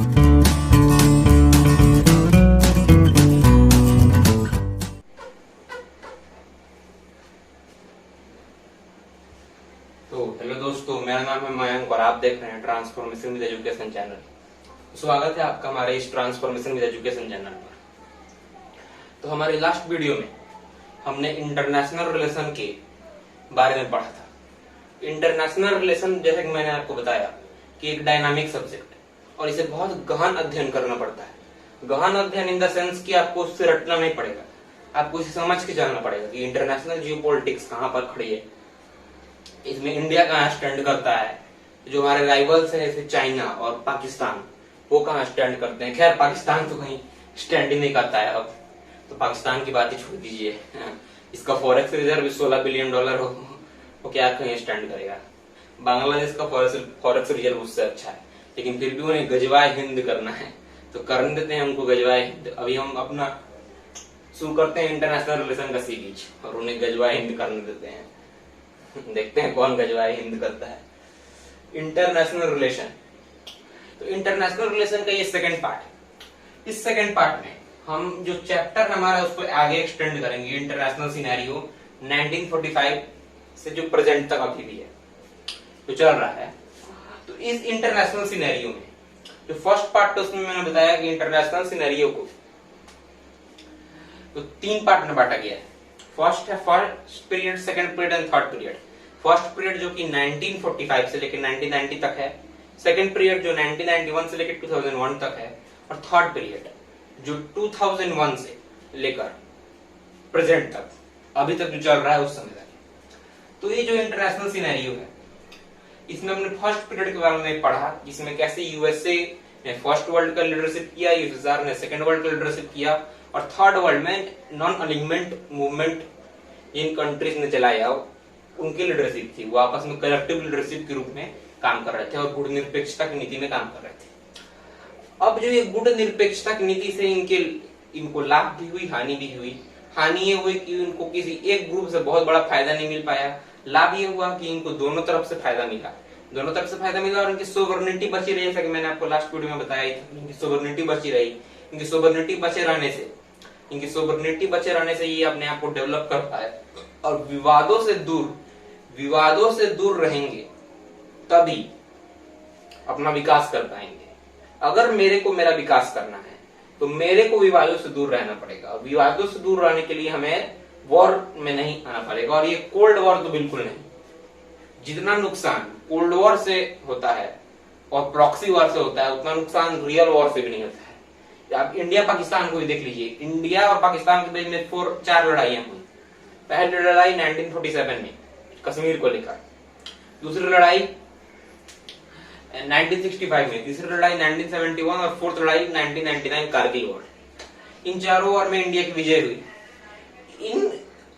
तो हेलो दोस्तों, मेरा नाम है मयंक और आप देख रहे हैं ट्रांसफॉर्मेशन विद एजुकेशन चैनल। स्वागत है आपका हमारे इस ट्रांसफॉर्मेशन विद एजुकेशन चैनल पर। तो हमारी लास्ट वीडियो में हमने इंटरनेशनल रिलेशन के बारे में पढ़ा था। इंटरनेशनल रिलेशन, जैसे कि मैंने आपको बताया, कि एक डायनामिक सब्जेक्ट है और इसे बहुत गहन अध्ययन करना पड़ता है। गहन अध्ययन इन द सेंस कि आपको उससे रटना नहीं पड़ेगा, आपको इसे समझ के चलना पड़ेगा कि इंटरनेशनल जियोपॉलिटिक्स कहाँ पर खड़ी है, इसमें इंडिया कहाँ स्टैंड करता है, जो हमारे राइवल्स हैं जैसे चाइना और पाकिस्तान, वो कहाँ स्टैंड करते हैं। खैर, पाकिस्तान तो कहीं स्टैंड ही नहीं करता है अब, तो पाकिस्तान की बात ही छोड़ दीजिए। इसका फॉरेक्स रिजर्व $16 बिलियन हो, वो क्या कहीं स्टैंड करेगा। बांग्लादेश का फॉरेक्स रिजर्व उससे अच्छा है, लेकिन फिर भी उन्हें गजवाए हिंद करना है, तो करने देते हैं उनको गजवाए हिंद। अभी हम अपना शुरू करते हैं इंटरनेशनल रिलेशन का सीरीज और उन्हें गजवाए हिंद करने देते हैं। देखते हैं कौन गजवाए हिंद करता है। इंटरनेशनल रिलेशन, तो इंटरनेशनल रिलेशन का ये सेकंड पार्ट है। इस सेकंड पार्ट में हम जो चैप्टर हमारा उसको आगे एक्सटेंड करेंगे। इंटरनेशनल सिनेरियो 1945 से जो प्रेजेंट तक अभी भी है, जो चल रहा है। तो इस इंटरनेशनल सिनेरियो में जो फर्स्ट पार्ट है उसमें मैंने बताया कि इंटरनेशनल सिनेरियो को तो 3 पार्ट में बांटा गया है। फर्स्ट है first period, second period and third period. First period जो कि 1945 से लेकर 1990 तक है, सेकंड पीरियड जो 1991 से लेकर 2001 तक है, और थर्ड पीरियड जो 2001 से लेकर प्रेजेंट तक, अभी तक जो चल रहा है उस समय तक। तो ये जो इंटरनेशनल सिनेरियो है, इसमें हमने फर्स्ट पीरियड के बारे में पढ़ा, जिसमें कैसे यूएसए ने फर्स्ट वर्ल्ड का लीडरशिप किया, यूएसएसआर ने सेकंड वर्ल्ड का लीडरशिप किया, और थर्ड वर्ल्ड में non alignment movement in countries ने चलाया, उनकी लीडरशिप थी। वो आपस में कलेक्टिव लीडरशिप के रूप में काम कर रहे थे और गुण निरपेक्षता की नीति में काम कर रहे थे। अब जो ये गुण निरपेक्षता की नीति से इनको लाभ भी हुई, हानि भी हुई। हानि ये हुई कि उनको किसी एक ग्रुप से बहुत बड़ा फायदा नहीं मिल पाया। लाभ ये हुआ कि इनको दोनों तरफ से फायदा मिला, दोनों तरफ से फायदा मिला, और इनकी सोवरेनिटी बची रही, जैसा कि मैंने आपको लास्ट वीडियो में बताया था। इनकी सोवरेनिटी बची रही। इनकी सोवरेनिटी बचे रहने से ये अपने आप को डेवलप कर पाए, और विवादों से दूर रहेंगे तभी अपना विकास कर पाएंगे। अगर मेरे को मेरा विकास करना है तो मेरे को विवादों से दूर रहना पड़ेगा, और विवादों से दूर रहने के लिए हमें वॉर में नहीं आना पड़ेगा। और ये कोल्ड वॉर तो बिल्कुल नहीं। जितना नुकसान कोल्ड वॉर से होता है और प्रॉक्सी वॉर से होता है, उतना नुकसान रियल वॉर से भी नहीं होता है। आप इंडिया पाकिस्तान को भी देख लीजिए। इंडिया और पाकिस्तान के बीच में 4 लड़ाइयां हुई। पहली लड़ाई 1947 में कश्मीर को लेकर, दूसरी लड़ाई 1965 में, तीसरी लड़ाई 1971 और फोर्थ लड़ाई 1999 कारगिल वॉर। इन चारों वॉर में इंडिया की विजय हुई। इन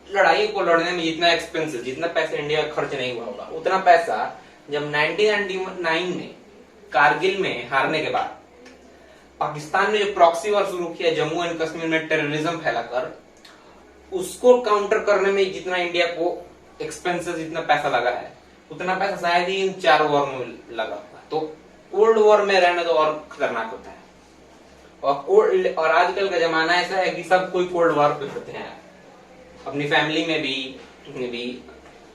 लड़ाई को लड़ने में जितना पैसा इंडिया का खर्च नहीं हुआ होगा, उतना पैसा जब 1999 में कारगिल में हारने के बाद पाकिस्तान ने जो प्रॉक्सी वॉर शुरू किया जम्मू एंड कश्मीर में टेररिज्म फैलाकर, उसको काउंटर करने में जितना इंडिया को एक्सपेंसेस, जितना पैसा लगा है, उतना पैसा शायद ही इन 4 वॉर में लगा होगा। तो कोल्ड वॉर में रहना तो और खतरनाक होता है। और आजकल का जमाना ऐसा है कि सब कोई कोल्ड वॉर पे करते हैं। अपनी फैमिली में भी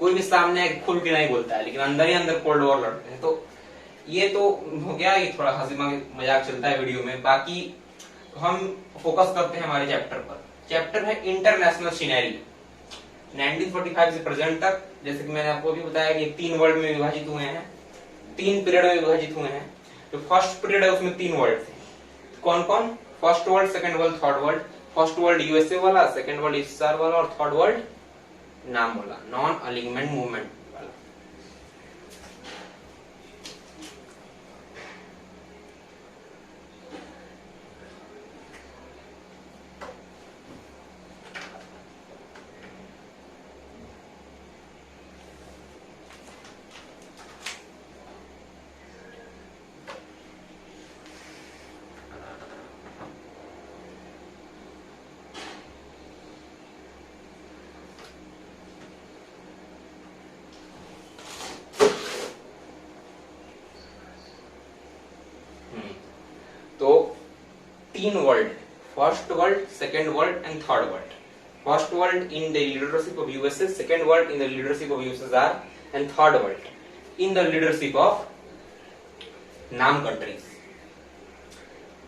कोई भी सामने खुल के नहीं बोलता है, लेकिन अंदर ही अंदर कोल्ड वॉर लड़ते हैं। तो ये तो हो गया, ये थोड़ा हंसी मजाक चलता है वीडियो में। बाकी हम फोकस करते हैं हमारे चैप्टर पर। चैप्टर है इंटरनेशनल सिनेरियो 1945 से प्रेजेंट तक। जैसे कि मैंने आपको भी बताया कि 3 वर्ल्ड में विभाजित हुए हैं, 3 पीरियड में विभाजित हुए हैं। जो फर्स्ट पीरियड है उसमें 3 वर्ल्ड थे। कौन कौन? First world, second world, third world. First world USA वाला, सेकंड वर्ल्ड यूएसएसआर वाला, और थर्ड वर्ल्ड नाम वाला, नॉन अलिग्नमेंट मूवमेंट वाला। तीन world, first world, second world and third world. First world in the leadership of USA, second world in the leadership of USSR and third world in the leadership of NAM countries.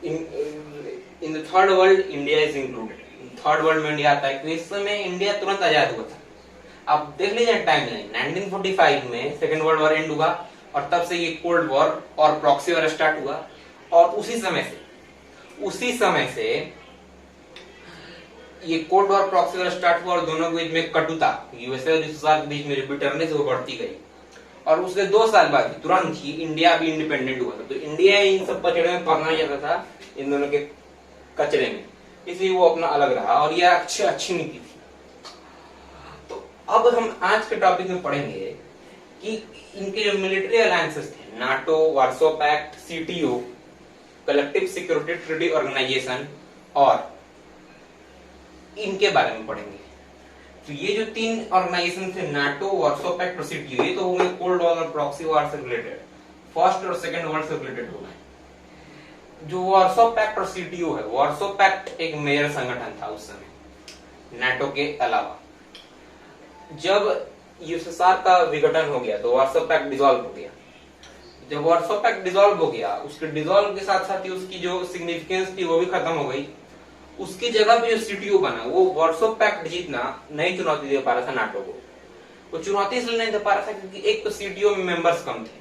In the third world India is included. Third world में India आता है क्योंकि इस समय India तुरंत आजाद हुआ था. अब देख लीजिए टाइमलाइन, 1945 में सेकेंड वर्ल्ड वॉर एंड हुआ और तब से ये कोल्ड वॉर और प्रॉक्सी वॉर स्टार्ट हुआ और उसी समय से ये cold war proxy war start हुआ और दोनों के बीच में कटुता, यूएसए और यूएसएसआर के बीच में जो बिटरनेस वो बढ़ती गई और उसके 2 साल बाद तुरंत ही इंडिया भी इंडिपेंडेंट हुआ था. तो इंडिया इन सब कचड़े में पड़ना जाता था, इन दोनों के कचरे में, इसलिए वो अपना अलग रहा और ये अच्छी नीति थी. तो अब हम आज के टॉपिक में पढ़ेंगे कि इनके जो मिलिट्री अलायंसेस थे, NATO, Warsaw pact, CTO, collective security treaty organisation, और इनके बारे में पढ़ेंगे. तो ये जो 3 ऑर्गेनाइजेशन थे, नाटो, वार्सो पैक्ट और सीटीओ, ये तो हो गए कोल्ड वॉर और प्रॉक्सी वॉर से रिलेटेड, फर्स्ट और सेकेंड वर्ल्ड से रिलेटेड हो गए. जो वार्सो पैक्ट और सीटीओ है, वार्सो पैक्ट एक मेजर संगठन था उस समय नाटो के अलावा. जब यूएसएसआर का विघटन हो गया तो वार्सो पैक्ट डिसॉल्व हो गया. जब वार्सो पैक्ट डिसॉल्व हो गया, उसके डिसॉल्व के साथ साथ ही उसकी जो सिग्निफिकेंस थी वो भी खत्म हो गई. उसकी जगह पे जो सीटीओ बना, वो वार्सो पैक्ट जीतना नई चुनौती दे पा रहा था नाटो को. वो चुनौती इसलिए नहीं दे पा रहा था क्योंकि एक तो सीटीओ में मेंबर्स कम थे.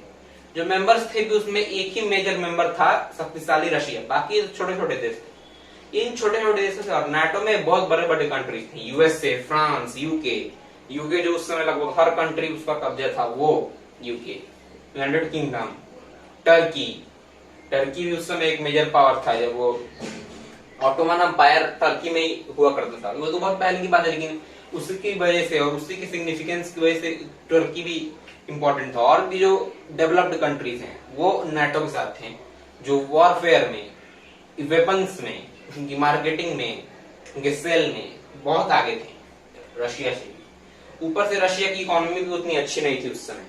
जो मेंबर्स थे भी उसमें एक ही मेजर मेंबर था, शक्तिशाली रशिया, बाकी छोटे छोटे देश थे. इन छोटे छोटे देशों से और नाटो में बहुत बड़े बड़े कंट्रीज थे, यूएसए, फ्रांस, यूके जो उस समय लगभग हर कंट्री उसका कब्जा था, वो यूके, यूनाइटेड किंगडम, टर्की भी उस समय एक मेजर पावर था. जब वो ऑटोमन एम्पायर टर्की में ही हुआ करता था, वो तो बहुत पहले की बात है, लेकिन उसकी वजह से और उसी की सिग्निफिकेंस की वजह से टर्की भी इंपॉर्टेंट था. और भी जो डेवलप्ड कंट्रीज हैं वो नाटो के साथ थे, जो वॉरफेयर में, वेपन्स में, उनकी मार्केटिंग में, उनके सेल में बहुत आगे थे रशिया से. ऊपर से रशिया की इकोनॉमी भी उतनी अच्छी नहीं थी उस समय.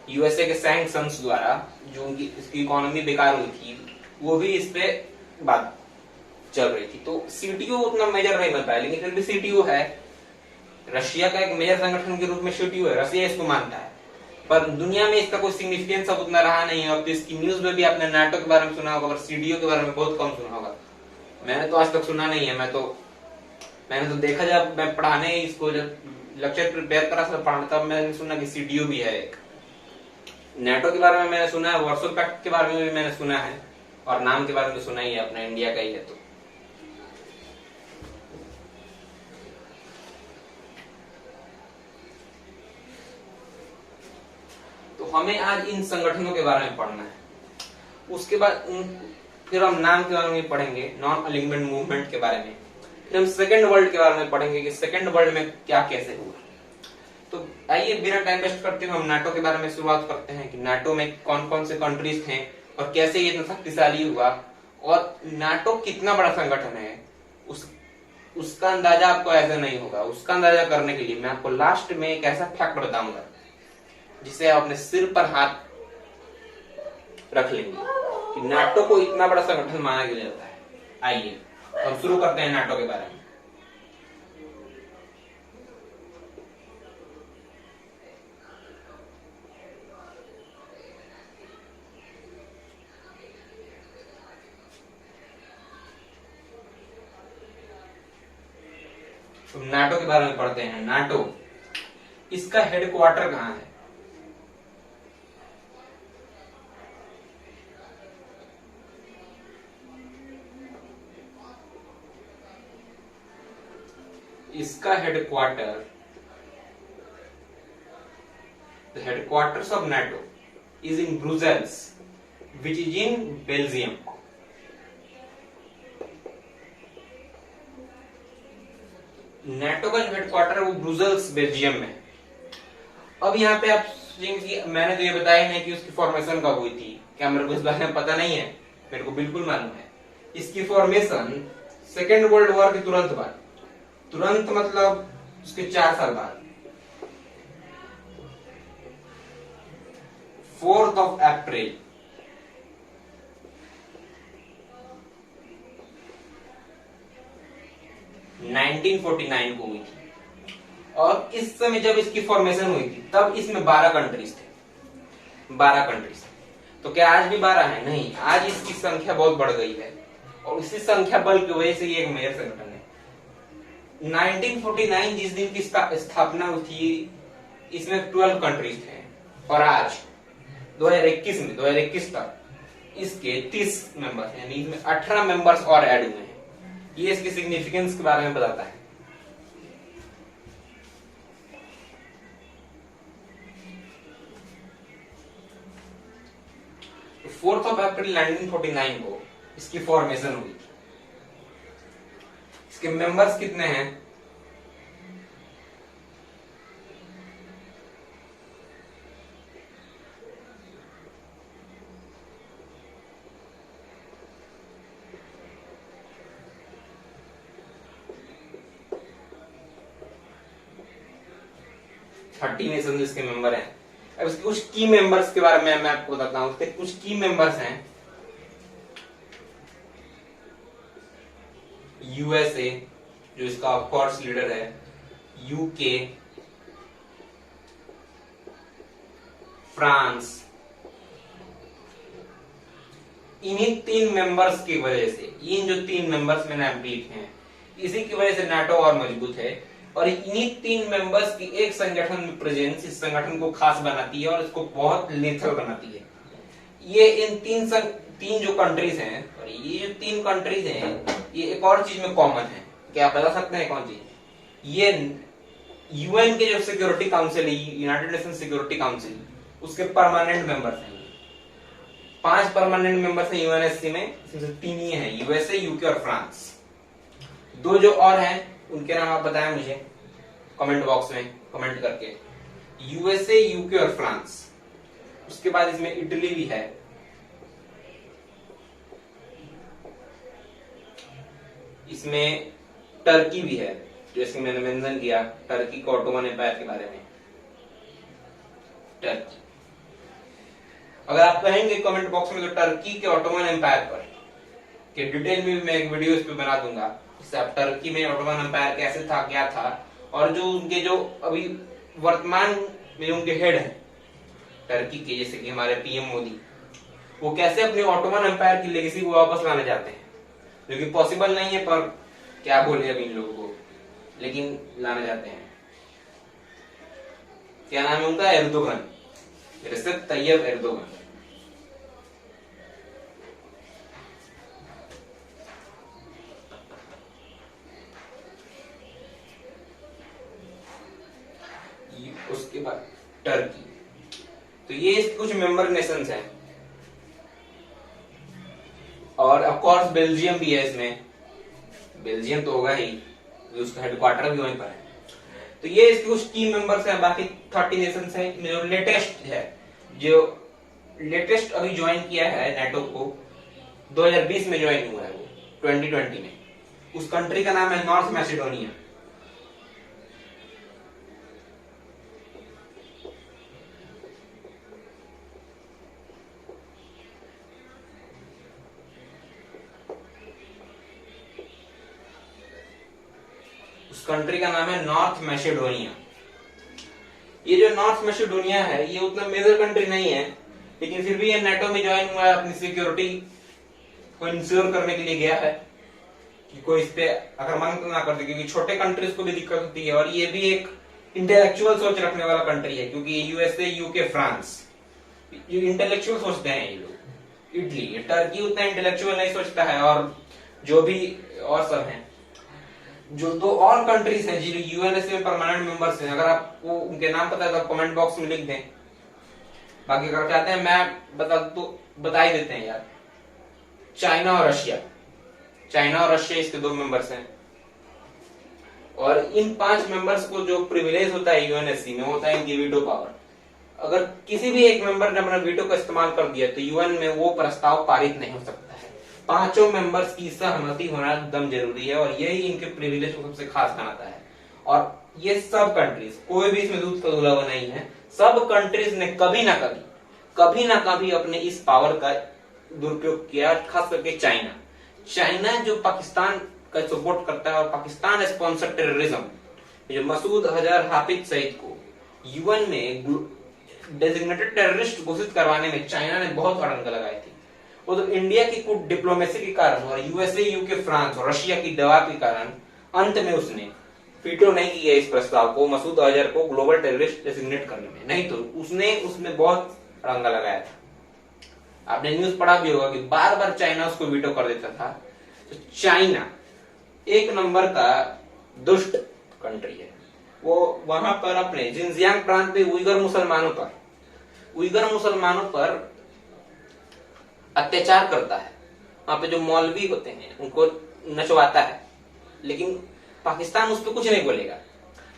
यूएसए के सैंक्शंस द्वारा जो उनकी इसकी इकोनॉमी बेकार हुई थी, वो भी इस पे बात चल रही थी. तो सीटीओ उतना मेजर नहीं बन पाया, लेकिन फिर भी सीटीओ है, रशिया का एक मेजर संगठन के रूप में सीटीओ है, रशिया इसको मानता है. पर दुनिया में इसका कोई सिग्निफिकेंस अब उतना रहा नहीं है. अब तो इसकी न्यूज में भी आपने नाटो के बारे में सुना होगा, पर सीटीओ के बारे में बहुत कम सुना होगा. मैंने तो आज तक सुना नहीं है. मैंने तो देखा जब मैं पढ़ाने इसको जब लेक्चर प्रिपेयर करा सब पढ़ाने, तब मैंने सुना कि सीटीओ भी है एक. नाटो के बारे में मैंने सुना है, वार्सो पैक्ट के बारे में भी मैंने सुना है, और नाम के बारे में सुना ही है, अपना इंडिया का ही है. तो हमें आज इन संगठनों के बारे में पढ़ना है. उसके बाद फिर हम नाम के बारे में पढ़ेंगे, नॉन अलिग्नमेंट मूवमेंट के बारे में. फिर हम सेकेंड वर्ल्ड के बारे में पढ़ेंगे कि सेकेंड वर्ल्ड में क्या कैसे हुआ. तो आइए बिना टाइम वेस्ट करते हुए हम नाटो के बारे में शुरुआत करते हैं कि नाटो में कौन कौन से कंट्रीज थे और कैसे ये इतना शक्तिशाली हुआ और नाटो कितना बड़ा संगठन है. उसका अंदाजा आपको ऐसा नहीं होगा. उसका अंदाजा करने के लिए मैं आपको लास्ट में एक ऐसा फैक्ट बताऊंगा जिसे आप अपने सिर पर हाथ रख लेंगे कि नाटो को इतना बड़ा संगठन माना गया जाता है. आइए हम शुरू करते हैं नाटो के बारे में. तो नाटो के बारे में पढ़ते हैं. नाटो, इसका हेडक्वार्टर कहाँ है? इसका headquarter, the headquarters of NATO is in Brussels, which is in Belgium. NATO का जो हेडक्वार्टर है वो ब्रुसेल्स बेल्जियम में. अब यहाँ पे आप सोचेंगे कि मैंने तो ये बताया नहीं कि उसकी फॉर्मेशन कब हुई थी. क्या मेरे को इस बारे में पता नहीं है? मेरे को बिल्कुल मालूम है. इसकी फॉर्मेशन सेकेंड वर्ल्ड वॉर के तुरंत बाद, तुरंत मतलब उसके 4 साल बाद, 4 अप्रैल 1949 को हुई थी। और इस समय जब इसकी फॉर्मेशन हुई थी तब इसमें 12 कंट्रीज थे, 12 कंट्रीज। तो क्या आज भी 12 है? नहीं, आज इसकी संख्या बहुत बढ़ गई है और इसी संख्या बल की वजह से ये एक मेजर संगठन है। 1949 जिस दिन की स्थापना हुई थी इसमें 12 कंट्रीज थे और आज 2021 तक इसके 30 मेंबर्स यानी इसमें 18 मेंबर्स और ऐड हुए हैं। ये इसकी सिग्निफिकेंस के बारे में बताता है। तो 4 अप्रैल 1949 को इसकी फॉर्मेशन हुई थी। इसके मेंबर्स कितने हैं? थर्टी नेशन इसके मेंबर हैं। अब इसके कुछ की मेंबर्स के बारे में मैं आपको बताता हूं। इसके कुछ की मेंबर्स हैं। यूएसए जो इसका ऑफकोर्स लीडर है, यूके, फ्रांस। इन्हीं 3 मेंबर्स की वजह से, इन जो 3 मेंबर्स मैंने आप लिखे हैं, इसी की वजह से नाटो और मजबूत है। और इन्हीं 3 मेंबर्स की एक संगठन में प्रेजेंस इस संगठन को खास बनाती है और इसको बहुत लेथल बनाती है। ये इन तीन जो कंट्रीज हैं, और ये जो 3 कंट्रीज हैं, ये एक और चीज में कॉमन है। क्या आप बता सकते हैं कौन चीज? ये यूएन के जो सिक्योरिटी काउंसिल है, यूनाइटेड नेशन सिक्योरिटी काउंसिल, उसके परमानेंट मेंबर्स हैं। 5 परमानेंट मेंबर्स हैं यूएनएससी में, इसमें 3 ही हैं, यूएसए, यूके और फ्रांस। 2 जो और हैं उनके नाम आप बताएं मुझे कमेंट बॉक्स में कमेंट करके। यूएसए, यूके और फ्रांस। उसके बाद इसमें इटली भी है, इसमें टर्की भी है, जैसे मैंने मेंशन किया टर्की को ऑटोमन एम्पायर के बारे में। टर्की, अगर आप कहेंगे कमेंट बॉक्स में तो टर्की के ऑटोमन एम्पायर पर के डिटेल में भी मैं एक वीडियो इस पे बना दूंगा। इससे आप टर्की में ऑटोमन एम्पायर कैसे था, क्या था, और जो उनके जो अभी वर्तमान में उनके हेड हैं टर्की के, जैसे कि हमारे पीएम मोदी, वो कैसे अपने ऑटोमन एम्पायर की लेगेसी को वापस लाना चाहते हैं, जो कि पॉसिबल नहीं है, पर क्या बोले अब इन लोगों को, लेकिन लाना चाहते हैं। क्या नाम है उनका? Erdogan, Recep Tayyip Erdogan. उसके बाद टर्की। तो ये कुछ मेंबर नेशंस हैं और ऑफ कोर्स बेल्जियम भी है इसमें। बेल्जियम तो होगा ही, उसका हेडक्वार्टर भी वहीं पर है। तो ये इसके कुछ की मेंबर्स हैं। बाकी 30 नेशंस हैं। जो लेटेस्ट है, जो लेटेस्ट अभी ज्वाइन किया है नेटो को, 2020 में ज्वाइन हुआ है वो, 2020 में। उस कंट्री का नाम है नॉर्थ मैसेडोनिया। उस कंट्री का नाम है नॉर्थ मैसेडोनिया। ये जो नॉर्थ मैसेडोनिया है, ये उतना मेजर कंट्री नहीं है, लेकिन फिर भी ये नेटो में ज्वाइन हुआ है। अपनी सिक्योरिटी को इंश्योर करने के लिए गया है कि कोई इस पे आक्रमण ना कर दे, क्योंकि छोटे कंट्रीज को भी दिक्कत होती है। और ये भी एक इंटेलेक्चुअल सोच रखने वाला कंट्री है, क्योंकि यूएसए, यूके, फ्रांस जो इंटेलेक्चुअल सोचते हैं ये लोग। इटली, टर्की उतना इंटेलेक्चुअल नहीं सोचता है। और जो भी और सब हैं, जो 2 और कंट्रीज हैं जो यूएनएसए में परमानेंट मेंबर्स हैं, अगर आपको उनके नाम पता है तो कमेंट बॉक्स में लिख दें। बाकी अगर चाहते हैं मैं बता ही देते हैं यार। चाइना और रशिया। चाइना और रशिया इसके 2 मेंबर्स हैं। और इन 5 मेंबर्स को जो प्रिविलेज होता है यूएनएससी में, होता है इनकी वीटो पावर। अगर किसी भी एक मेंबर ने अपना वीटो का इस्तेमाल कर दिया तो यूएन में वो प्रस्ताव पारित नहीं हो सकता है। 5 मेंबर्स की सहमति होना एकदम जरूरी है, और यही इनके प्रिविलेज को सबसे खास बनाता है। और ये सब कंट्रीज, कोई भी इसमें दूध का धुला हुआ नहीं है, सब कंट्रीज ने कभी ना कभी अपने इस पावर का दुरुपयोग किया। खास करके चाइना जो पाकिस्तान का सपोर्ट करता है और पाकिस्तान स्पॉन्सर टेररिज्म, जो मसूद अजहर हाफिज सईद को यूएन में डेजिग्नेटेड टेररिस्ट घोषित करवाने में चाइना ने बहुत अड़ंगा लगाई थी। वो तो इंडिया की कुछ डिप्लोमेसी के कारण और यूएसए, यूके, फ्रांस और रशिया की दबाव के कारण अंत में उसने वीटो नहीं किया इस प्रस्ताव को मसूद अजहर को ग्लोबल टेररिस्ट डेजिग्नेट करने में, नहीं तो उसने उसमें बहुत अड़ंगा लगाया था। आपने न्यूज पढ़ा भी होगा कि बार बार चाइना उसको वीटो कर देता था। तो चाइना एक नंबर का दुष्ट कंट्री है। वो वहां पर अपने जिनजियांग प्रांत में उइगर मुसलमानों पर अत्याचार करता है। वहां पे जो मौलवी होते हैं उनको नचवाता है, लेकिन पाकिस्तान उस पर कुछ नहीं बोलेगा।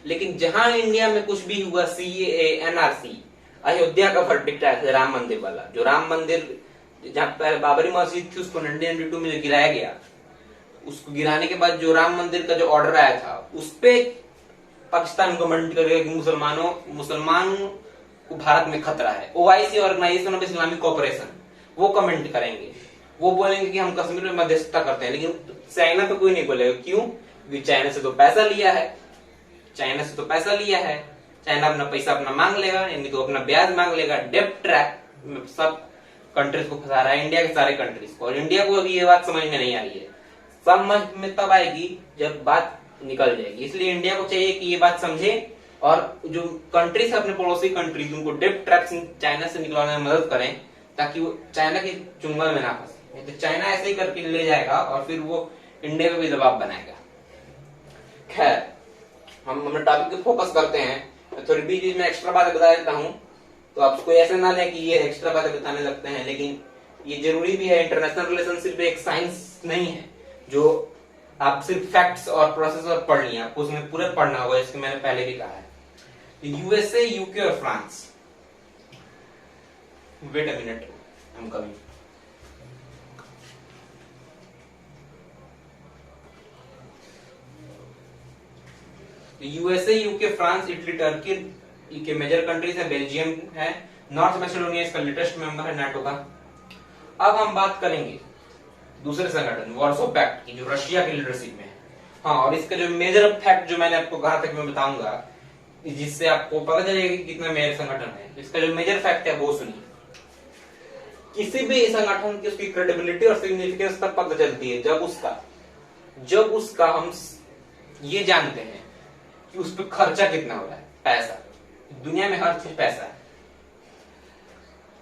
लेकिन जहां इंडिया में कुछ भी हुआ, सीएए, एनआरसी, अयोध्या का वर्डिक्ट आया था राम मंदिर वाला, जो राम मंदिर जहां पर बाबरी मस्जिद थी उसको 1992 में जो गिराया गया, उसको गिराने के बाद जो राम मंदिर का जो ऑर्डर आया था उस पे पाकिस्तान कमेंट करेगा कि मुसलमान को भारत में खतरा है। OIC, organisation of Islamic cooperation, वो कमेंट करेंगे, वो बोलेंगे कि हम कश्मीर में मध्यस्थता करते हैं। लेकिन चाइना तो कोई नहीं बोलेगा। क्यों? क्योंकि चाइना से तो पैसा लिया है। चाइना अपना पैसा अपना मांग लेगा, यानी तो अपना ब्याज मांग लेगा। डेब्ट ट्रैप में सब कंट्रीज को फंसा रहा है, इंडिया के सारे कंट्रीज को। और इंडिया को अभी ये बात समझ में नहीं आ रही है। समझ में तब आएगी जब बात निकल जाएगी। इसलिए इंडिया को चाहिए कि ये बात समझे और जो कंट्रीज है अपने पड़ोसी कंट्रीज, उनको डेब्ट ट्रैप चाइना से निकलवाने में मदद करें, ताकि वो चाइना के चुंगल में ना फंसे। तो चाइना ऐसे ही करके ले जाएगा और फिर वो इंडिया पे भी दबाव बनाएगा। खैर, हम अपने टॉपिक पे फोकस करते हैं। थोड़ी बीच में एक्स्ट्रा बातें बता देता हूँ, तो आपको ऐसे ना ले कि ये एक्स्ट्रा बातें बताने लगते हैं, लेकिन ये जरूरी भी है। इंटरनेशनल रिलेशनशिप एक साइंस नहीं है जो आप सिर्फ फैक्ट्स और प्रोसेस और पढ़ लिया, आपको उसमें पूरे पढ़ना होगा, जिसके मैंने पहले भी कहा है। यूएसए, यूके और France, wait a minute, I am coming. USA, UK, France, Italy, Turkey के मेजर कंट्रीज है। बेल्जियम है। नॉर्थ मैसेडोनिया इसका लेटेस्ट मेंबर है नाटो का। अब हम बात करेंगे दूसरे संगठन वार्सो पैक्ट की, जो रशिया की लीडरशिप में है। हाँ, और इसका जो मेजर फैक्ट जो मैंने आपको कहा था कि मैं बताऊंगा, जिससे आपको पता चलेगा कि कितना मेजर संगठन है। इसका जो मेजर फैक्ट है वो सुनिए। किसी भी संगठन की उसकी क्रेडिबिलिटी और सिग्निफिकेंस तब पता चलती है जब उसका हम ये जानते हैं कि उस पर खर्चा कितना हो रहा है। पैसा, दुनिया में हर चीज पैसा है,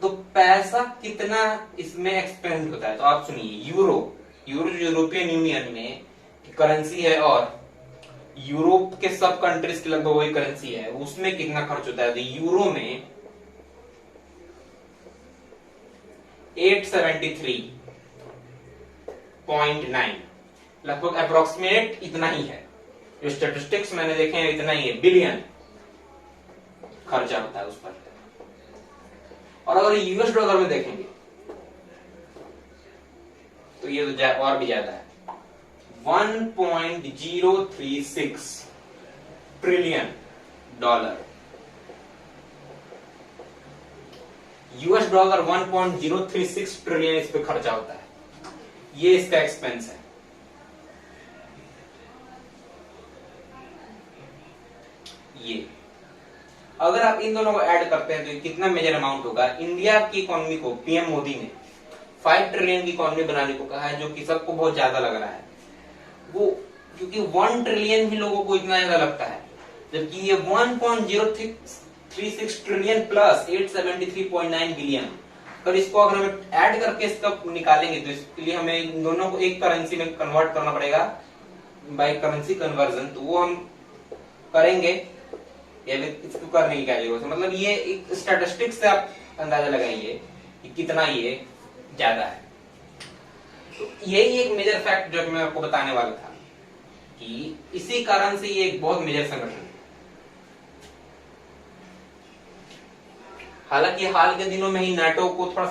तो पैसा कितना इसमें एक्सपेंड होता है। तो आप सुनिए, यूरो जो यूरोपियन यूनियन में करेंसी है और यूरोप के सब कंट्रीज की लगभग वही करेंसी है, उसमें कितना खर्च होता है। तो यूरो में 873.9 लगभग अप्रोक्सीमेट इतना ही है। जो स्टेटिस्टिक्स मैंने देखे हैं इतना ही है, बिलियन खर्चा होता है उस पर। और अगर यूएस डॉलर में देखेंगे तो ये तो और भी ज्यादा है, 1.036 trillion dollar. US dollar 1.036 trillion इस पे खर्चा होता है। ये इसका एक्सपेंस है। ये अगर आप इन दोनों को ऐड करते हैं तो कितना मेजर अमाउंट होगा। इंडिया की इकोनॉमी को पीएम मोदी ने 5 ट्रिलियन की इकोनॉमी बनाने को कहा है, जो कि सबको बहुत ज्यादा लग रहा है। वो क्योंकि 1 ट्रिलियन भी लोगों को इतना ज्यादा लगता है, जबकि ये 1.036 ट्रिलियन प्लस 873.9 बिलियन, अगर इसको अगर हम ऐड करके इसका निकालेंगे तो इसके लिए हमें इन दोनों को एक करेंसी में कन्वर्ट करना पड़ेगा बाय करेंसी कन्वर्जन। तो वो हम करेंगे, या इसको करने की क्या जरूरत है। मतलब ये एक स्टैटिस्टिक्स से आप अंदाजा लगाइए कि कितना ये ज्यादा है। तो यही एक मेजर फैक्ट जो मैं आपको बताने वाला था कि इसी कारण से ये एक बहुत मेजर संगठन है। हालांकि हाल के दिनों में ही नाटो थोड़ा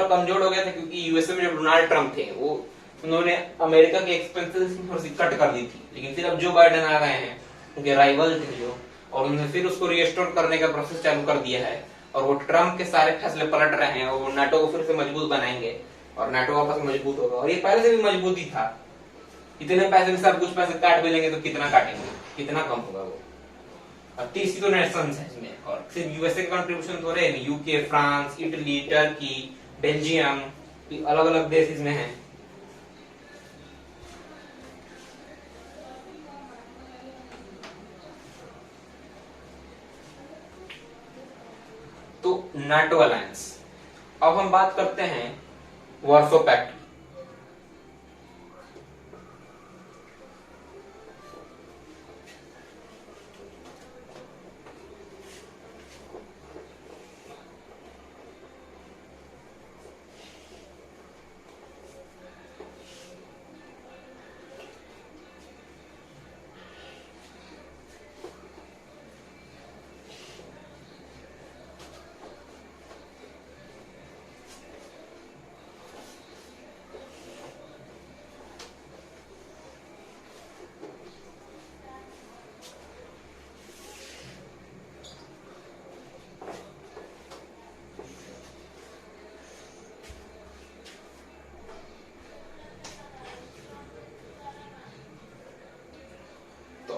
कमजोर हो गया था, क्योंकि यूएसए में जब डोनाल्ड ट्रंप थे उन्होंने अमेरिका के एक्सपेंसेस थोड़ी सी कट कर दी थी। लेकिन फिर अब जो बाइडेन आ गए हैं, उनके राइवल थे जो, और उन्होंने फिर उसको रिस्टोर करने का प्रोसेस चालू कर दिया है। और वो ट्रम्प के सारे फैसले पलट रहे हैं और वो नाटो को फिर से मजबूत बनाएंगे और नाटो वापस मजबूत होगा। और ये पहले से भी मजबूत ही था, इतने पैसे में सब कुछ पैसे काट भी लेंगे तो कितना काटेंगे, कितना कम होगा वो। और 30 तो नेशंस है इसमें, और सिर्फ यूएसए का कंट्रीब्यूशन तो रहे नहीं, UK, France, Italy, Turkey, Belgium, अलग अलग देश इसमें हैं। तो नाटो अलायंस। अब हम बात करते हैं वार्सो पैक्ट।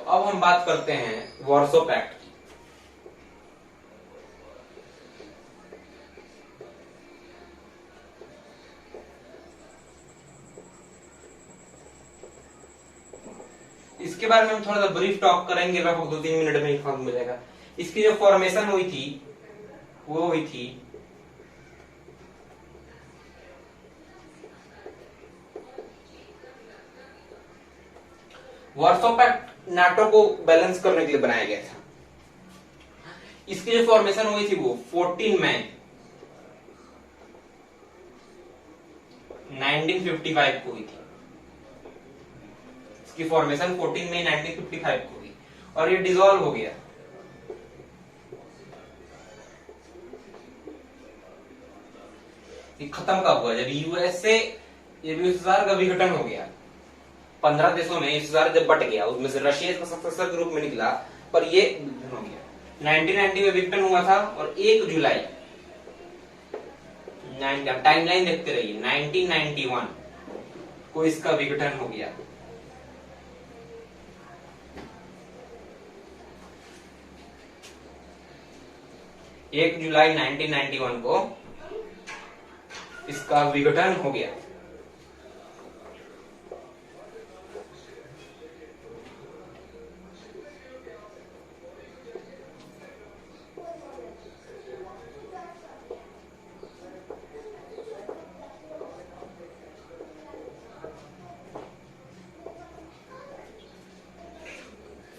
अब हम बात करते हैं वार्सो पैक्ट की। इसके बारे में हम थोड़ा सा ब्रीफ टॉक करेंगे, लगभग 2-3 मिनट में ही खत्म हो जाएगा। इसकी जो फॉर्मेशन हुई थी वो हुई थी वार्सो पैक्ट नाटो को बैलेंस करने के लिए बनाया गया था। इसकी जो फॉर्मेशन हुई थी वो 14 मई 1955 को हुई थी। इसकी फॉर्मेशन 14 मई 1955 को हुई और ये डिसॉल्व हो गया। ये खत्म कब हुआ? जब यूएसए यूएसएसआर का विघटन हो गया। 15 देशों में यूएसएसआर जब बट गया, उसमें से रशिया इसका सक्सेसर के रूप में निकला, पर ये विघटन हो गया। 1990 में विघटन हुआ था और 1 जुलाई टाइमलाइन देखते रहिए 1991 को इसका विघटन हो गया। एक जुलाई 1991 को इसका विघटन हो गया।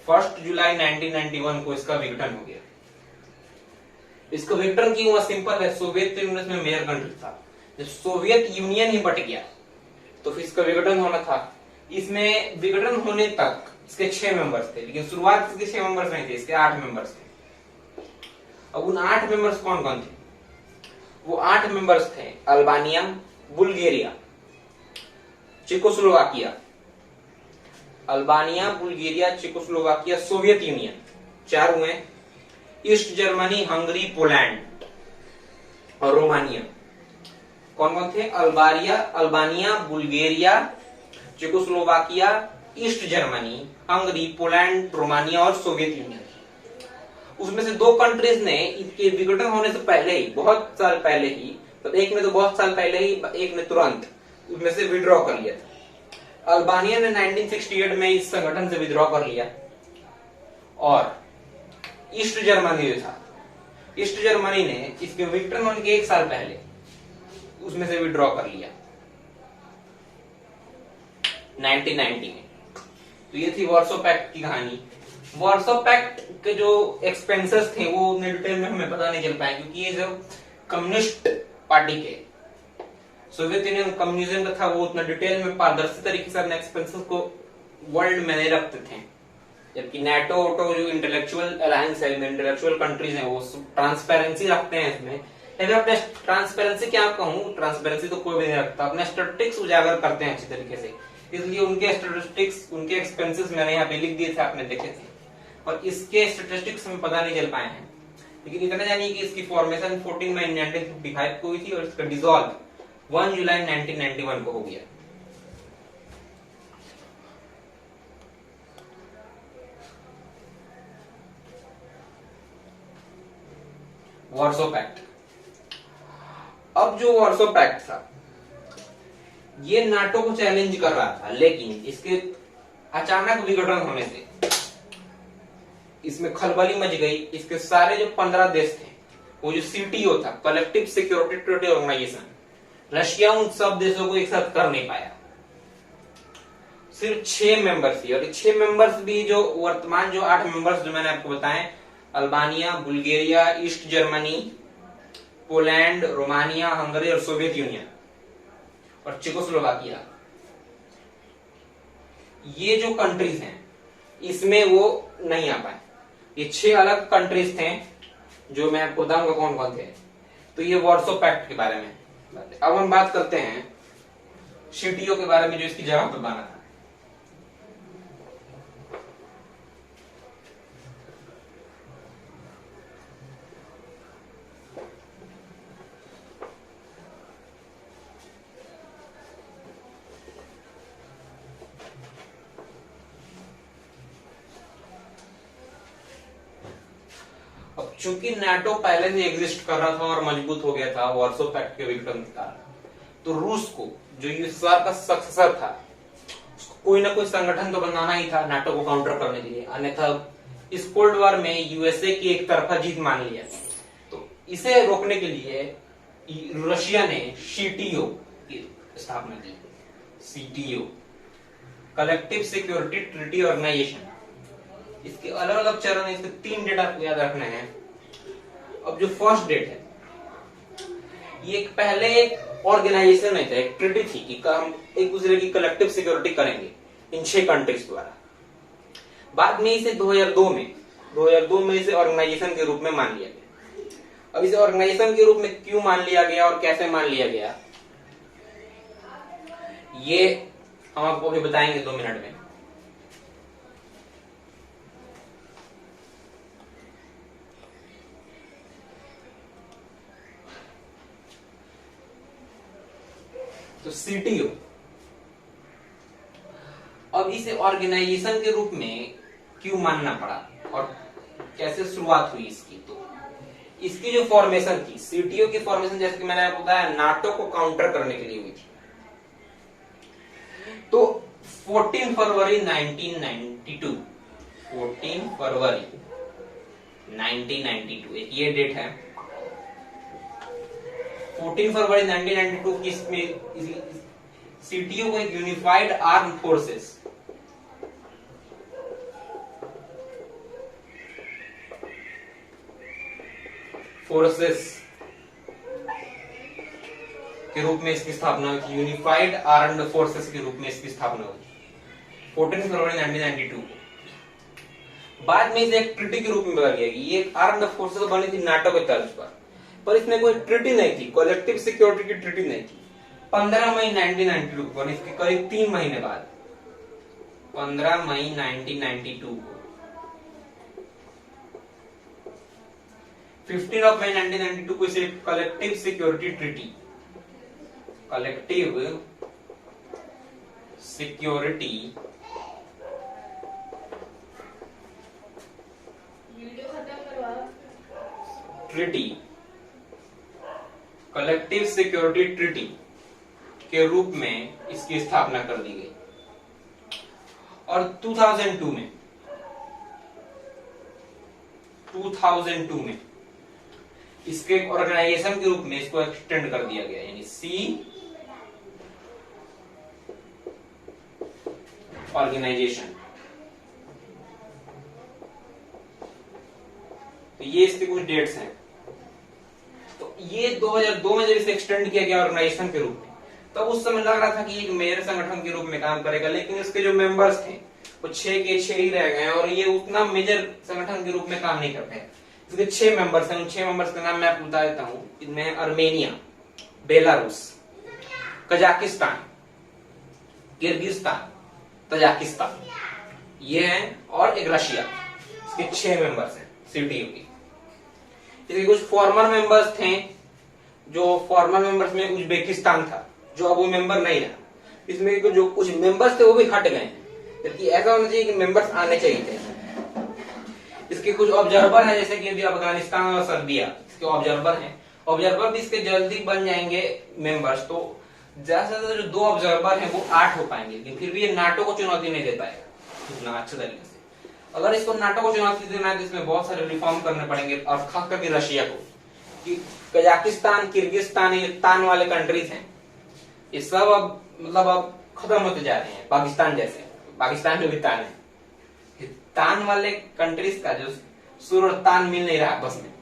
फर्स्ट जुलाई 1991 को इसका विघटन हो गया। इसका विघटन क्यों हुआ? सिंपल है, सोवियत यूनियन में मेजर कंट्री था। जब सोवियत यूनियन ही बट गया तो फिर इसका विघटन होना था। इसमें विघटन होने तक इसके 6 मेंबर्स थे, लेकिन शुरुआत इसके 6 मेंबर्स नहीं थे, इसके 8 मेंबर्स थे। अब उन 8 मेंबर्स कौन कौन थे? वो 8 मेंबर्स थे Albania, Bulgaria, Czechoslovakia, Albania, Bulgaria, Czechoslovakia, Soviet union, 4 हुए। ईस्ट जर्मनी, हंगरी, पोलैंड और रोमानिया। कौन कौन थे? Albania, Bulgaria, Czechoslovakia, east Germany, Hungary, Poland, Romania और सोवियत यूनियन। उसमें से 2 कंट्रीज ने इसके विघटन होने से पहले ही, बहुत साल पहले ही, तो एक ने तो बहुत साल पहले ही, एक ने तुरंत उसमें से विड्रॉ कर लिया था। अल्बानिया ने 1968 में इस संगठन से विद्रॉ कर लिया और ईस्ट जर्मनी जो था, ईस्ट जर्मनी ने इसके विघटन होने के 1 साल पहले उसमें से विड्रॉ कर लिया 1990 में। तो ये थी वार्सो पैक्ट की कहानी। वार्सो पैक्ट के जो एक्सपेंसेस थे वो उतने डिटेल में हमें पता नहीं चल पाए, क्योंकि ये जो कम्युनिस्ट पार्टी के, सोवियत यूनियन कम्युनिज्म का था, वो उतना डिटेल में पारदर्शी तरीके से अपने एक्सपेंसेस को वर्ल्ड में नहीं रखते थे। जबकि नाटो जो इंटेलेक्चुअल अलायंस है, इंटेलेक्चुअल कंट्रीज हैं, वो ट्रांसपेरेंसी रखते हैं इसमें। लेकिन अपने ट्रांसपेरेंसी क्या कहूँ, ट्रांसपेरेंसी तो कोई भी नहीं रखता, अपने स्टैटिस्टिक्स उजागर करते हैं अच्छी तरीके से। इसलिए उनके स्टैटिस्टिक्स, उनके एक्सपेंसेस मैंने यहाँ पे लिख दिए थे, आपने देखे थे, और इसके स्टैटिस्टिक्स हमें पता नहीं चल पाए हैं। लेकिन इतना जानिए कि इसकी फॉर्मेशन 14 मई 1955 को हुई थी और इसका डिसॉल्व 1 जुलाई 1991 को हो गया। Warsaw pact. अब जो वार्सो पैक्ट था ये नाटो को चैलेंज कर रहा था, लेकिन इसके अचानक विघटन होने से इसमें खलबली मच गई। इसके सारे जो 15 देश थे, वो जो सीटीओ था, collective security treaty organisation, Russia उन सब देशों को एक साथ कर नहीं पाया। सिर्फ 6 मेंबर्स थी, और 6 मेंबर्स भी जो वर्तमान जो 8 मेंबर्स जो मैंने आपको बताए, Albania, Bulgaria, east Germany, Poland, Romania, Hungary और सोवियत यूनियन और चेकोस्लोवाकिया, ये जो कंट्रीज हैं इसमें वो नहीं आ पाए। ये 6 अलग कंट्रीज थे जो मैं आपको बताऊंगा कौन कौन थे। तो ये वार्सो पैक्ट के बारे में। अब हम बात करते हैं सीटीओ के बारे में, जो इसकी जगह पर बना था। अब चूंकि नाटो पहले से एग्जिस्ट कर रहा था और मजबूत हो गया था वार्सो पैक्ट के विघटन के कारण, तो रूस को, जो यूएसएसआर का सक्सेसर था, उसको कोई ना कोई संगठन तो बनाना ही था नाटो को काउंटर करने के लिए। अन्यथा इस कोल्ड वॉर में यूएसए की एक तरफा जीत मान लिया। तो इसे रोकने के लिए रशिया ने सीटीओ की स्थापना की। CTO, collective security treaty organisation. इसके अलग अलग चरण है, इसके 3 डेट आपको याद रखने हैं। अब जो फर्स्ट डेट है, ये पहले एक ऑर्गेनाइजेशन नहीं था, एक ट्रीटी थी कि हम एक दूसरे की कलेक्टिव सिक्योरिटी करेंगे इन 6 कंट्रीज द्वारा। बाद में इसे 2002 में इसे ऑर्गेनाइजेशन के रूप में मान लिया गया। अब इसे ऑर्गेनाइजेशन के रूप में क्यों मान लिया गया और कैसे मान लिया गया, ये हम आपको अभी बताएंगे 2 मिनट में। तो सीटीओ, अब इसे ऑर्गेनाइजेशन के रूप में क्यों मानना पड़ा और कैसे शुरुआत हुई इसकी। तो इसकी जो फॉर्मेशन थी, सीटीओ की फॉर्मेशन, जैसे कि मैंने आपको बताया, नाटो को काउंटर करने के लिए हुई थी। तो 14 फरवरी 1992, 14 फरवरी 1992 एक ये डेट है। 14 फरवरी 1992 की इसमें सीटीओ को एक यूनिफाइड आर्म फोर्सेस के रूप में इसकी स्थापना हुई थी। यूनिफाइड आर्म्ड फोर्सेस के रूप में इसकी स्थापना हुई 14 फरवरी 1992। बाद में इसे एक ट्रीटी के रूप में बदल गया। ये आर्म्ड फोर्सेस बनी थी नाटो के तर्ज पर इसमें कोई ट्रीटी नहीं थी, कलेक्टिव सिक्योरिटी की ट्रीटी नहीं थी। 15 मई 1992 को, इसके करीब 3 महीने बाद, 15 मई 1992 को, 15 मई 1992 को इसे collective security treaty, collective security treaty, collective security treaty के रूप में इसकी स्थापना कर दी गई। और 2002 में इसके ऑर्गेनाइजेशन के रूप में इसको एक्सटेंड कर दिया गया, यानी सी ऑर्गेनाइजेशन। तो ये इसके कुछ डेट्स हैं। तो ये 2002 में जब इसे एक्सटेंड किया गया ऑर्गेनाइजेशन के रूप में, तो उस समय लग रहा था कि एक मेजर संगठन के रूप में काम करेगा, लेकिन इसके जो मेंबर्स थे वो 6 के 6 ही रह गए और ये उतना मेजर संगठन के रूप में काम नहीं करते हैं। इसके 6 मेंबर्स हैं। उन 6 मेंबर्स के नाम मैं आपको बता देता हूँ। इनमें Armenia, Belarus, Kazakhstan, Kyrgyzstan, Tajikistan, ये हैं, और एक रशिया। इसके 6 मेंबर्स हैं सीटीओ की। इसके कुछ फॉर्मर मेंबर्स थे, जो फॉर्मर मेंबर्स में उज्बेकिस्तान था, जो अब वो मेंबर नहीं रहा। इसमें जो कुछ मेंबर्स थे वो भी हट गए, जबकि ऐसा होना चाहिए कि मेंबर्स आने चाहिए थे। इसके कुछ ऑब्जर्वर है, जैसे कि अभी अफगानिस्तान और सर्बिया, इसके ऑब्जर्वर हैं, ऑब्जर्वर भी इसके जल्दी बन जाएंगे मेंबर्स। तो ज्यादा से ज्यादा जो 2 ऑब्जर्वर हैं वो 8 हो पाएंगे, लेकिन फिर भी ये नाटो को चुनौती नहीं दे पाएगा इतना अच्छे तरीके से। अगर इसको नाटो को चुनौती देना है तो इसमें बहुत सारे रिफॉर्म करने पड़ेंगे, और खास करके रशिया को, कि कजाकिस्तान, किर्गिस्तान, ये तान वाले कंट्रीज हैं, ये सब अब मतलब अब खत्म होते जा रहे हैं। पाकिस्तान जैसे, पाकिस्तान जो भी तान है, तान वाले कंट्रीज का जो सुर और तान मिल नहीं रहा आपस में,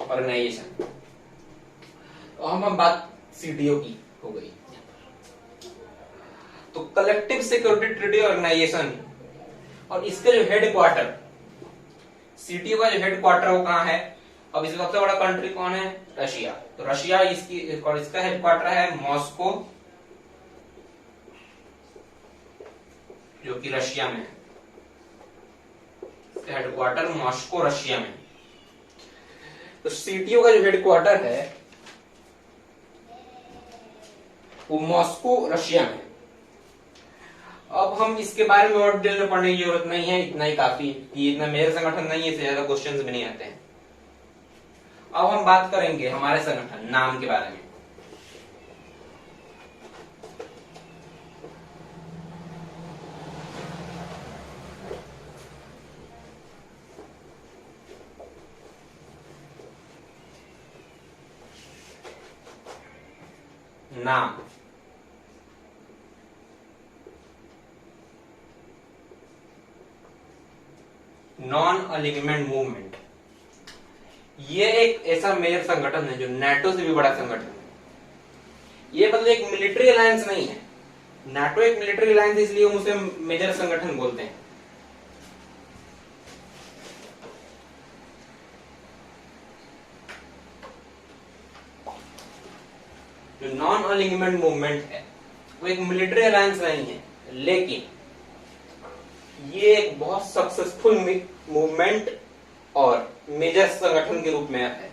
ऑर्गेनाइजेशन। तो हम बात सीडीओ की हो गई। तो कलेक्टिव सिक्योरिटी ट्रीटी ऑर्गेनाइजेशन, और इसके जो हेड क्वार्टर, सीटीओ का जो हेड क्वार्टर वो कहाँ है? अब इसका सबसे बड़ा कंट्री कौन है? रशिया। तो रशिया इसकी, और इसका हेड क्वार्टर है मॉस्को, जो कि रशिया में है। हेड क्वार्टर मॉस्को रशिया में। तो सीटीओ का जो हेड क्वार्टर है वो मॉस्को रशिया में। अब हम इसके बारे में और डिटेल में पढ़ने की जरूरत नहीं है, इतना ही काफी, कि इतना मेजर संगठन नहीं है, इससे ज्यादा क्वेश्चंस भी नहीं आते हैं। अब हम बात करेंगे हमारे संगठन नाम के बारे में। नाम, नॉन अलिग्नमेंट मूवमेंट, ये एक ऐसा मेजर संगठन है जो नाटो से भी बड़ा संगठन है। ये मतलब एक मिलिट्री अलायंस नहीं है। नाटो एक मिलिट्री अलायंस इसलिए हम उसे मेजर संगठन बोलते हैं। जो नॉन अलिग्नमेंट मूवमेंट है वो एक मिलिट्री अलायंस नहीं है, लेकिन ये एक बहुत सक्सेसफुल मूवमेंट और मेजर संगठन के रूप में है।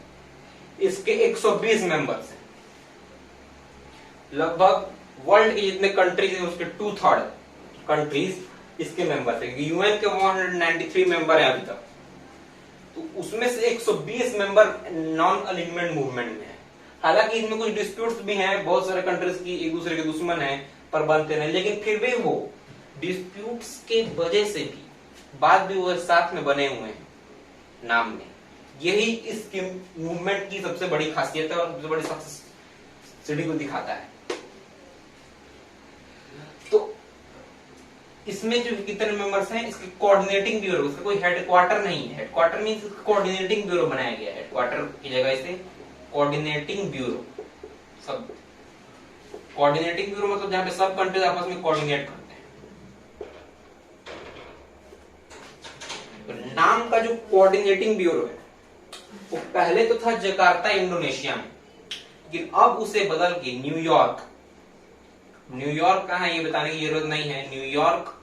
इसके 120 मेंबर्स हैं। लगभग वर्ल्ड के जितने कंट्रीज हैं उसके 2/3 कंट्रीज इसके मेंबर्स हैं। यूएन के 193 मेंबर हैं अभी तक, तो उसमें से 120 मेंबर नॉन अलिग्नमेंट मूवमेंट में है। हालांकि इसमें कुछ डिस्प्यूट्स भी हैं, बहुत सारे कंट्रीज की एक दूसरे के दुश्मन हैं पर बनते नहीं, लेकिन फिर भी वो डिस्प्यूट्स के वजह से भी बाद भी वो साथ में बने हुए हैं नाम में। यही इस मूवमेंट की सबसे बड़ी खासियत है और सबसे बड़ी सक्सेस को दिखाता है। तो इसमें जो कितने मेंबर्स हैं, इसके कोऑर्डिनेटिंग ब्यूरो, इसका कोई हेडक्वार्टर नहीं है। हेडक्वार्टर मींस कोऑर्डिनेटिंग ब्यूरो बनाया गया है। हेडक्वार्टर की जगह इसे कोऑर्डिनेटिंग ब्यूरो, सब कोऑर्डिनेटिंग ब्यूरो मतलब जहां पे सब कंट्रीज आपस में कोऑर्डिनेट करते हैं। तो नाम का जो कोऑर्डिनेटिंग ब्यूरो है वो पहले तो था जकार्ता इंडोनेशिया में, लेकिन अब उसे बदल के न्यूयॉर्क, न्यूयॉर्क कहाँ है ये बताने की जरूरत नहीं है, न्यूयॉर्क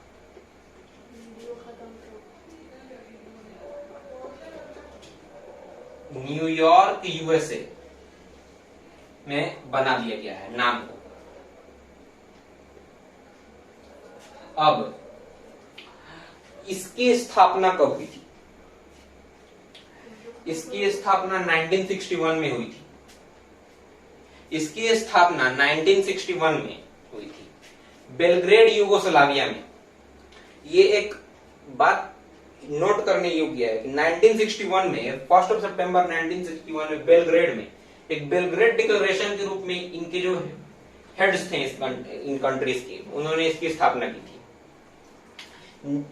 यूएसए में बना दिया गया है नाम को। अब इसकी स्थापना कब हुई थी? इसकी स्थापना 1961 में हुई थी। इसकी स्थापना 1961 में हुई थी बेलग्रेड यूगोस्लाविया में। ये एक बात नोट करने योग्य है कि 1961 में 1 सितंबर 1961 में बेलग्रेड में एक बेलग्रेड डिक्लेरेशन के रूप में इनके जो हेड्स थे इन कंट्रीज के, उन्होंने इसकी स्थापना की थी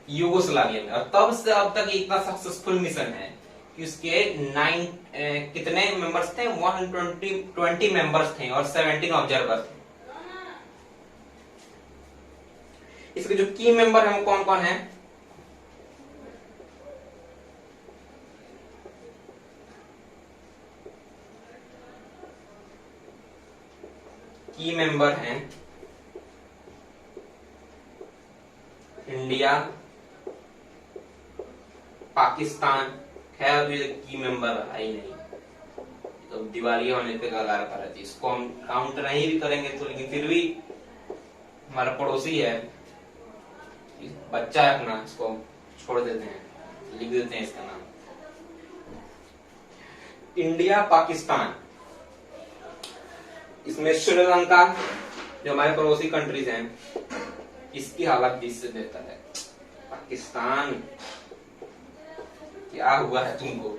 यूगोस्लाविया में। और तब से अब तक इतना सक्सेसफुल मिशन है कि उसके 9 कितने मेंबर्स थे, 120 मेंबर्स थे और 17 ऑब्जर्वर थे। इसके जो की मेंबर है वो कौन कौन है? की मेंबर हैं इंडिया, पाकिस्तान, खैर अभी की मेंबर आई नहीं, तो दिवाली होने पे कगार पर है, इसको हम काउंट नहीं भी करेंगे तो, लेकिन फिर भी हमारा पड़ोसी है, बच्चा है अपना, इसको छोड़ देते हैं, लिख देते हैं इसका नाम। इंडिया पाकिस्तान, इसमें श्रीलंका जो हमारे पड़ोसी कंट्रीज हैं, इसकी हालत भी इससे बेहतर है। पाकिस्तान, क्या हुआ है तुमको?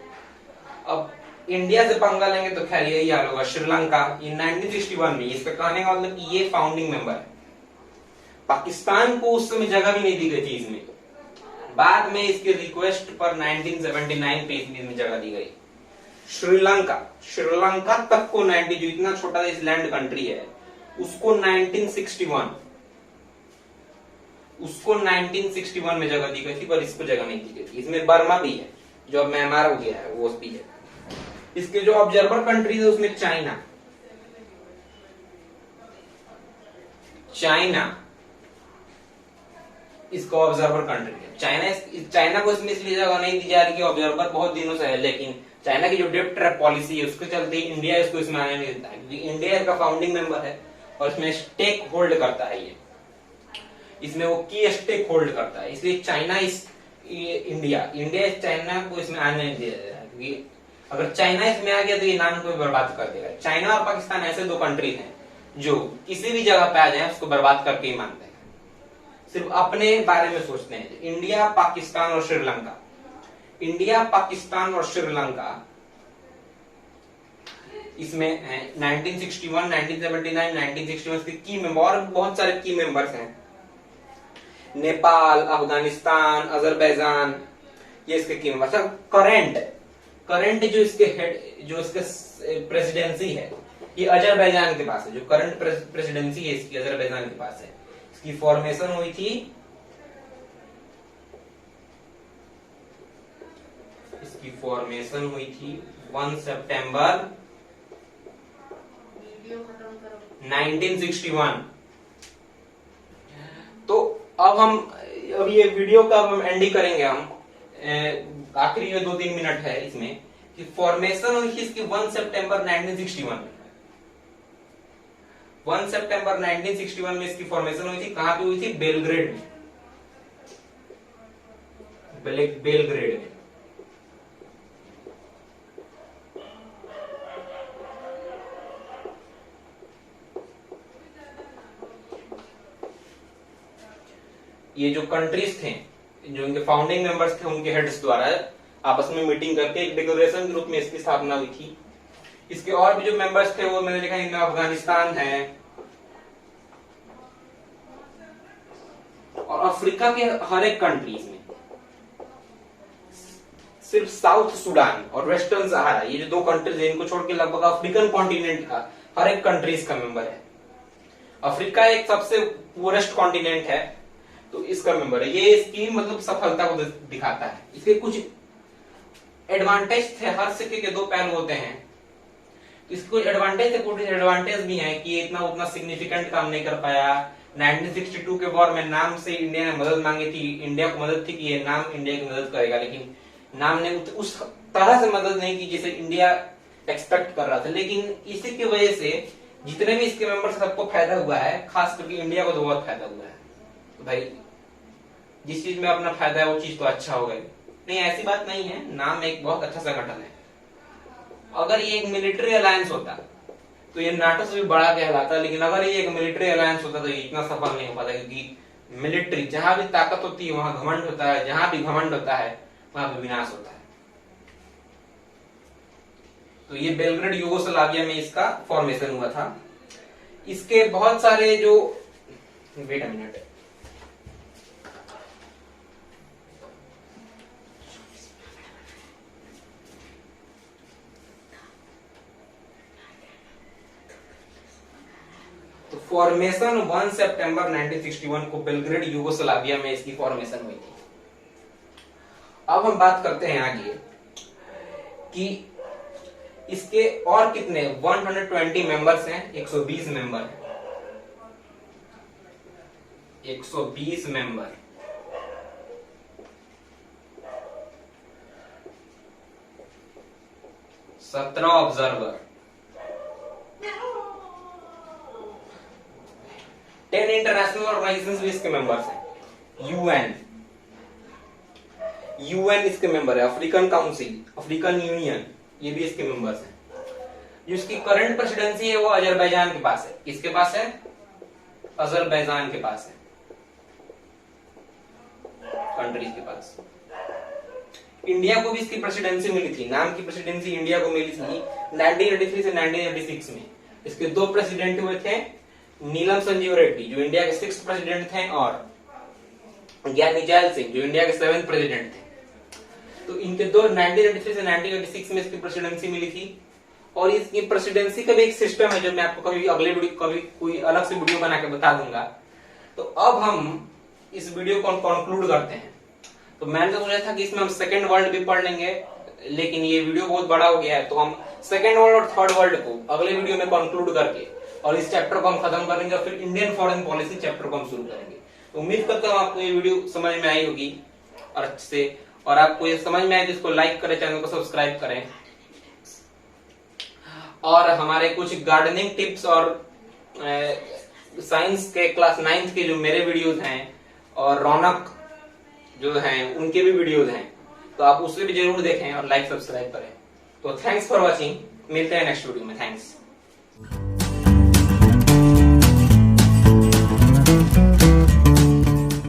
अब इंडिया से पंगा लेंगे तो खैर यही हाल होगा। श्रीलंका ये 1961 में, इसका कहने का मतलब कि ये फाउंडिंग मेंबर है। पाकिस्तान को उस समय जगह भी नहीं दी गई थी इसमें, बाद में इसके रिक्वेस्ट पर 1979 पे इसमें जगह दी गई। श्रीलंका तक को 90, जो इतना छोटा आइसलैंड कंट्री है, उसको 1961 में जगह दी गई थी, पर इसको जगह नहीं दी गई थी। इसमें बर्मा भी है जो अब म्यांमार हो गया है, वो भी है। इसके जो ऑब्जर्वर कंट्रीज है उसमें चाइना इसको ऑब्जर्वर कंट्री है। चाइना को इसमें इसलिए जगह नहीं दी जा रही कि ऑब्जर्वर बहुत दिनों से है, लेकिन चाइना की जो डेप्ट ट्रैप पॉलिसी है उसके चलते इंडिया इसको इसमें आने नहीं देता है, क्योंकि इंडिया इसका फाउंडिंग मेंबर है और इसमें स्टेक होल्ड करता है। ये इसमें वो की स्टेक होल्ड करता है, इसलिए इंडिया चाइना को इसमें आने नहीं दिया जा रहा है, क्योंकि अगर चाइना इसमें आ गया तो ये नाम को बर्बाद कर देगा। चाइना और पाकिस्तान ऐसे दो कंट्रीज हैं जो किसी भी जगह पे आ जाए उसको बर्बाद करके ही मानते हैं, सिर्फ अपने बारे में सोचते हैं। इंडिया, पाकिस्तान और श्रीलंका, इसमें 1961, 1979, 1961 के की मेंबर और बहुत सारे की मेंबर्स हैं। नेपाल, अफगानिस्तान, अजरबैजान, ये इसके की मेंबर्स हैं। करंट जो इसके हेड, जो इसके प्रेसिडेंसी है, ये अजरबैजान के पास है। जो करंट प्रेसिडेंसी है इसकी अजरबैजान के पास है। इसकी फॉर्मेशन हुई थी 1 सितंबर 1961। तो अब ये वीडियो का हम एंडिंग करेंगे। हम आखिरी में 2-3 मिनट है इसमें कि फॉर्मेशन हुई थी इसकी 1 सितंबर 1961 में। 1 सितंबर 1961 में इसकी फॉर्मेशन हुई थी। कहां पे हुई थी? बेलग्रेड में। ये जो कंट्रीज थे, जो इनके फाउंडिंग मेंबर्स थे, उनके हेड्स द्वारा आपस में मीटिंग करके एक डिक्लेरेशन के रूप में इसकी स्थापना हुई थी। इसके और भी जो मेंबर्स थे वो मैंने लिखा, इनमें अफगानिस्तान है और अफ्रीका के हर एक कंट्रीज में, सिर्फ साउथ सुडान और वेस्टर्न सहारा, ये जो 2 कंट्रीज है, इनको छोड़ के लगभग अफ्रीकन कॉन्टिनेंट का हर एक कंट्रीज का मेंबर है। अफ्रीका एक सबसे पुअरेस्ट कॉन्टिनेंट है, तो इसका मेंबर है। ये इसकी मतलब सफलता को दिखाता है। इसके कुछ एडवांटेज थे, हर सिक्के के 2 पहलू होते हैं। तो इसके कुछ एडवांटेज थे, कुछ डिसएडवांटेज भी हैं कि ये इतना उतना सिग्निफिकेंट काम नहीं कर पाया। 1962 के वॉर में नाम से इंडिया ने मदद मांगी थी, इंडिया को मदद थी कि ये नाम इंडिया की मदद करेगा, लेकिन नाम ने उस तरह से मदद नहीं की जिसे इंडिया एक्सपेक्ट कर रहा था। लेकिन इसी की वजह से जितने भी इसके मेंबर सबको फायदा हुआ है, खास करके इंडिया को तो बहुत फायदा हुआ है। तो भाई जिस चीज में अपना फायदा है वो चीज तो अच्छा हो गई। नहीं, ऐसी बात नहीं है, नाम एक बहुत अच्छा संगठन है। अगर ये एक मिलिट्री अलायंस होता तो ये नाटो से भी बड़ा कहलाता, लेकिन अगर ये एक मिलिट्री अलायंस होता तो ये इतना सफल नहीं हो पाता, क्योंकि मिलिट्री जहां भी ताकत होती है वहां घमंड होता है, जहां भी घमंड होता है वहां भी विनाश होता है। तो ये बेलग्रेड यूगोस्लाविया में इसका फॉर्मेशन हुआ था। इसके बहुत सारे जो, वेट अ मिनट, तो फॉर्मेशन 1 सितंबर 1961 को बेलग्रेड यूगोस्लाविया में इसकी फॉर्मेशन हुई थी। अब हम बात करते हैं आगे कि इसके और कितने 120 मेंबर्स हैं, 120 मेंबर हैं, 120 मेंबर, 17 ऑब्जर्वर, 10 इंटरनेशनल ऑर्गेनाइजेशंस भी इसके मेंबर्स हैं। यूएन इसके मेंबर है, अफ्रीकन काउंसिल, अफ्रीकन यूनियन, ये भी इसके मेंबर्स हैं। जो इसकी करंट प्रेसिडेंसी है वो अजरबैजान के पास है। किसके पास है? अजरबैजान के पास है, कंट्रीज के पास। इंडिया को भी इसकी प्रेसिडेंसी मिली थी, नाम की प्रेसिडेंसी इंडिया को मिली थी 1983 से 1986 में। इसके दो प्रेसिडेंट हुए थे, नीलम संजीव रेड्डी जो इंडिया के 6th प्रेसिडेंट थे, और ज्ञानी जैल सिंह जो इंडिया के 7th प्रेसिडेंट थे। तो इनके दो 1983 से 1986 में इसकी प्रेसिडेंसी मिली थी। और इसकी प्रेसिडेंसी का भी एक सिस्टम है जो मैं आपको कभी अगले वीडियो, कभी कोई अलग से वीडियो बना के बता दूंगा। तो अब हम इस वीडियो को कंक्लूड करते हैं। तो मैंने तो सोचा था कि इसमें हम सेकंड वर्ल्ड भी पढ़ लेंगे, लेकिन ये वीडियो बहुत बड़ा हो गया है, तो हम सेकंड वर्ल्ड और थर्ड वर्ल्ड को अगले वीडियो में कंक्लूड करके और इस चैप्टर को हम खत्म करेंगे और फिर इंडियन फॉरेन पॉलिसी चैप्टर को हम शुरू करेंगे। तो उम्मीद करता हूँ आपको ये वीडियो समझ में आई होगी और अच्छे से, और आपको ये समझ में आए तो इसको लाइक करें, चैनल को सब्सक्राइब करें। और हमारे कुछ गार्डनिंग टिप्स और साइंस के क्लास 9th के जो मेरे वीडियोस हैं और रौनक जो हैं उनके भी वीडियोस हैं, तो आप उससे भी जरूर देखें और लाइक सब्सक्राइब करें। तो थैंक्स फॉर वॉचिंग, मिलते हैं नेक्स्ट वीडियो में। थैंक्स।